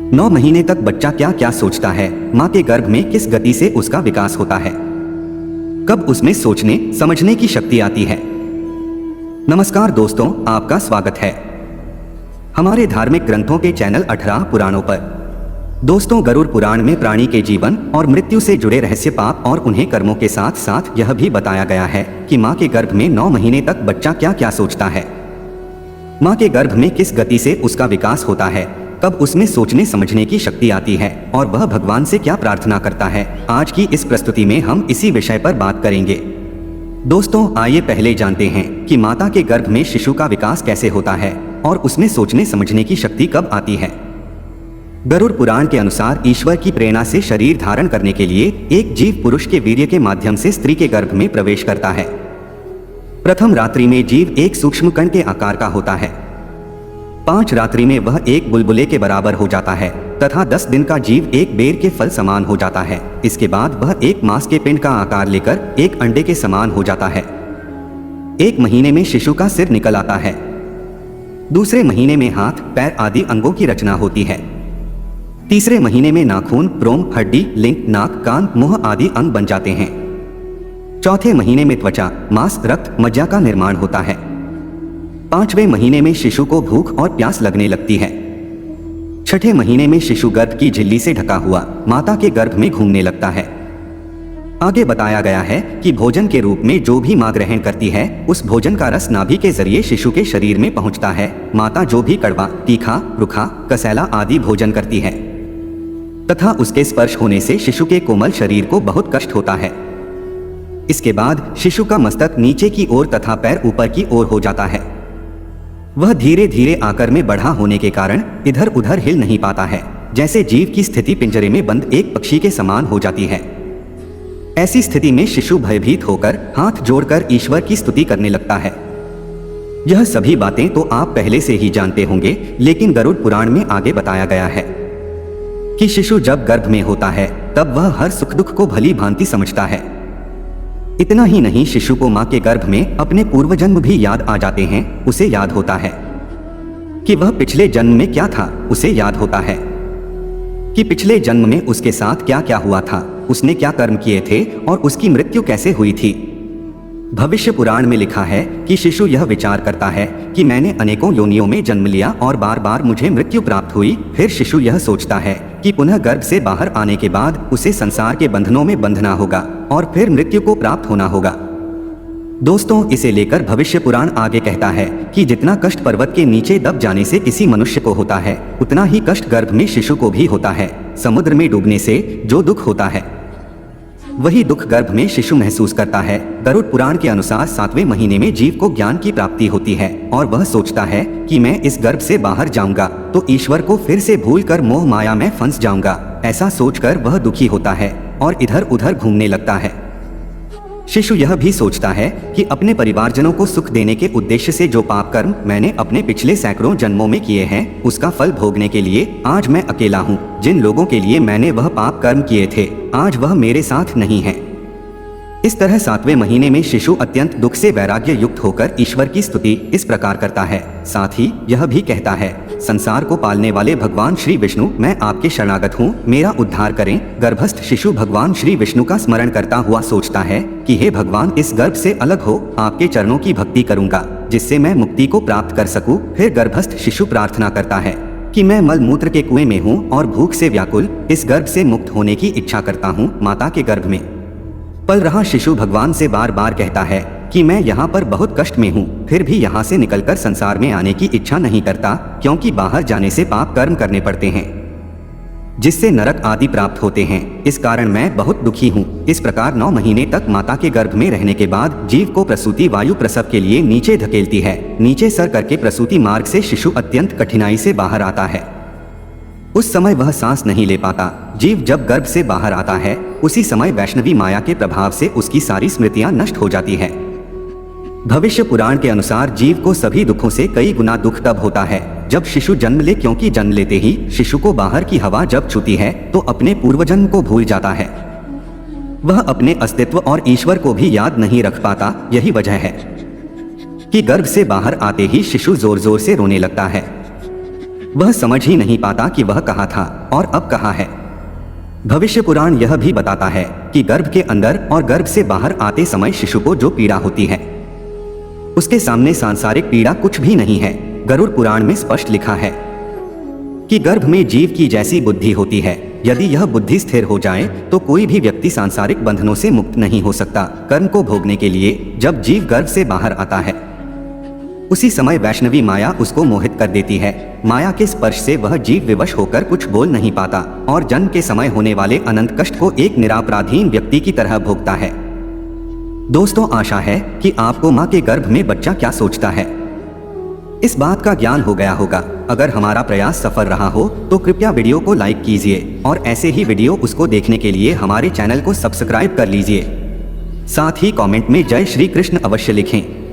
9 महीने तक बच्चा क्या क्या सोचता है, माँ के गर्भ में किस गति से उसका विकास होता है, कब उसमें सोचने समझने की शक्ति आती है। नमस्कार दोस्तों, आपका स्वागत है हमारे धार्मिक ग्रंथों के चैनल 18 पुराणों पर। दोस्तों, गरुड़ पुराण में प्राणी के जीवन और मृत्यु से जुड़े रहस्य, पाप और उन्हें कर्मों के साथ साथ यह भी बताया गया है कि माँ के गर्भ में 9 महीने तक बच्चा क्या क्या सोचता है, माँ के गर्भ में किस गति से उसका विकास होता है, कब उसमें सोचने समझने की शक्ति आती है और वह भगवान से क्या प्रार्थना करता है। आज की इस प्रस्तुति में हम इसी विषय पर बात करेंगे। दोस्तों, आइए पहले जानते हैं कि माता के गर्भ में शिशु का विकास कैसे होता है और उसमें सोचने समझने की शक्ति कब आती है। गरुड़ पुराण के अनुसार ईश्वर की प्रेरणा से शरीर धारण करने के लिए एक जीव पुरुष के वीर्य के माध्यम से स्त्री के गर्भ में प्रवेश करता है। प्रथम रात्रि में जीव एक सूक्ष्म कण के आकार का होता है। 5 रात्रि में वह एक बुलबुले के बराबर हो जाता है तथा 10 दिन का जीव एक बेर के फल समान हो जाता है। इसके बाद वह एक मांस के पिंड का आकार लेकर एक अंडे के समान हो जाता है। 1 महीने में शिशु का सिर निकल आता है। दूसरे महीने में हाथ, पैर आदि अंगों की रचना होती है। तीसरे महीने में नाखून, रोम, हड्डी, लिंग, नाक, कान, मुंह आदि अंग बन जाते हैं। चौथे महीने में त्वचा, मांस, रक्त, मज्जा का निर्माण होता है। 5वें महीने में शिशु को भूख और प्यास लगने लगती है। 6ठे महीने में शिशु गर्भ की झिल्ली से ढका हुआ माता के गर्भ में घूमने लगता है। आगे बताया गया है कि भोजन के रूप में जो भी मां ग्रहण करती है, उस भोजन का रस नाभि के जरिए शिशु के शरीर में पहुंचता है। माता जो भी कड़वा, तीखा, रूखा, कसैला आदि भोजन करती है तथा उसके स्पर्श होने से शिशु के कोमल शरीर को बहुत कष्ट होता है। इसके बाद शिशु का मस्तक नीचे की ओर तथा पैर ऊपर की ओर हो जाता है। वह धीरे धीरे आकार में बढ़ा होने के कारण इधर उधर हिल नहीं पाता है, जैसे जीव की स्थिति पिंजरे में बंद एक पक्षी के समान हो जाती है। ऐसी स्थिति में शिशु भयभीत होकर हाथ जोड़कर ईश्वर की स्तुति करने लगता है। यह सभी बातें तो आप पहले से ही जानते होंगे, लेकिन गरुड़ पुराण में आगे बताया गया है कि शिशु जब गर्भ में होता है तब वह हर सुख दुख को भली भांति समझता है। इतना ही नहीं, शिशु को मां के गर्भ में अपने पूर्व जन्म भी याद आ जाते हैं। उसे याद होता है कि वह पिछले जन्म में क्या था, उसे याद होता है कि पिछले जन्म में उसके साथ क्या क्या हुआ था, उसने क्या कर्म किए थे और उसकी मृत्यु कैसे हुई थी। भविष्य पुराण में लिखा है कि शिशु यह विचार करता है कि मैंने अनेकों योनियों में जन्म लिया और बार बार मुझे मृत्यु प्राप्त हुई। फिर शिशु यह सोचता है कि पुनः गर्भ से बाहर आने के बाद उसे संसार के बंधनों में बंधना होगा और फिर मृत्यु को प्राप्त होना होगा। दोस्तों, इसे लेकर भविष्य पुराण आगे कहता है कि जितना कष्ट पर्वत के नीचे दब जाने से किसी मनुष्य को होता है, उतना ही कष्ट गर्भ में शिशु को भी होता है। समुद्र में डूबने से जो दुख होता है, वही दुख गर्भ में शिशु महसूस करता है। गरुड़ पुराण के अनुसार 7वें महीने में जीव को ज्ञान की प्राप्ति होती है और वह सोचता है कि मैं इस गर्भ से बाहर जाऊंगा तो ईश्वर को फिर से भूलकर मोह माया में फंस जाऊंगा। ऐसा सोचकर वह दुखी होता है और इधर उधर घूमने लगता है। शिशु यह भी सोचता है कि अपने परिवारजनों को सुख देने के उद्देश्य से जो पाप कर्म मैंने अपने पिछले सैकड़ों जन्मों में किए हैं, उसका फल भोगने के लिए आज मैं अकेला हूँ। जिन लोगों के लिए मैंने वह पाप कर्म किए थे, आज वह मेरे साथ नहीं है। इस तरह 7वें महीने में शिशु अत्यंत दुख से वैराग्य युक्त होकर ईश्वर की स्तुति इस प्रकार करता है। साथ ही यह भी कहता है, संसार को पालने वाले भगवान श्री विष्णु, मैं आपके शरणागत हूँ, मेरा उद्धार करें। गर्भस्थ शिशु भगवान श्री विष्णु का स्मरण करता हुआ सोचता है कि हे भगवान, इस गर्भ से अलग हो आपके चरणों की भक्ति करूंगा जिससे मैं मुक्ति को प्राप्त कर सकूं। फिर गर्भस्थ शिशु प्रार्थना करता है कि मैं मल मूत्र के कुएं में हूँ और भूख से व्याकुल, इस गर्भ से मुक्त होने की इच्छा करता हूँ। माता के गर्भ में पल रहा शिशु भगवान से बार बार कहता है कि मैं यहाँ पर बहुत कष्ट में हूँ, फिर भी यहाँ से निकलकर संसार में आने की इच्छा नहीं करता, क्योंकि बाहर जाने से पाप कर्म करने पड़ते हैं जिससे नरक आदि प्राप्त होते हैं। इस कारण मैं बहुत दुखी हूँ। इस प्रकार 9 महीने तक माता के गर्भ में रहने के बाद जीव को प्रसूति वायु प्रसव के लिए नीचे धकेलती है। नीचे सर करके प्रसूति मार्ग से शिशु अत्यंत कठिनाई से बाहर आता है। उस समय वह सांस नहीं ले पाता। जीव जब गर्भ से बाहर आता है, उसी समय वैष्णवी माया के प्रभाव से उसकी सारी स्मृतियां नष्ट हो जाती है। भविष्य पुराण के अनुसार जीव को सभी दुखों से कई गुना दुख तब होता है जब शिशु जन्म ले, क्योंकि जन्म लेते ही शिशु को बाहर की हवा जब छूती है तो अपने पूर्वजन्म को भूल जाता है। वह अपने अस्तित्व और ईश्वर को भी याद नहीं रख पाता। यही वजह है कि गर्भ से बाहर आते ही शिशु जोर जोर से रोने लगता है। वह समझ ही नहीं पाता कि वह कहाँ था और अब कहाँ है। भविष्य पुराण यह भी बताता है कि गर्भ के अंदर और गर्भ से बाहर आते समय शिशु को जो पीड़ा होती है उसके सामने सांसारिक पीड़ा कुछ भी नहीं है। गरुड़ पुराण में स्पष्ट लिखा है कि गर्भ में जीव की जैसी बुद्धि होती है। यदि यह बुद्धि स्थिर हो जाए तो कोई भी व्यक्ति सांसारिक बंधनों से मुक्त नहीं हो सकता। कर्म को भोगने के लिए जब जीव गर्भ से बाहर आता है उसी समय वैष्णवी माया उसको मोहित कर देती है। माया के स्पर्श से वह जीव विवश होकर कुछ बोल नहीं पाता और जन्म के समय होने वाले अनंत कष्ट को एक निरापराधीन व्यक्ति की तरह भोगता है। दोस्तों, आशा है कि आपको माँ के गर्भ में बच्चा क्या सोचता है इस बात का ज्ञान हो गया होगा। अगर हमारा प्रयास सफल रहा हो तो कृपया वीडियो को लाइक कीजिए और ऐसे ही वीडियो उसको देखने के लिए हमारे चैनल को सब्सक्राइब कर लीजिए। साथ ही कमेंट में जय श्री कृष्ण अवश्य लिखें।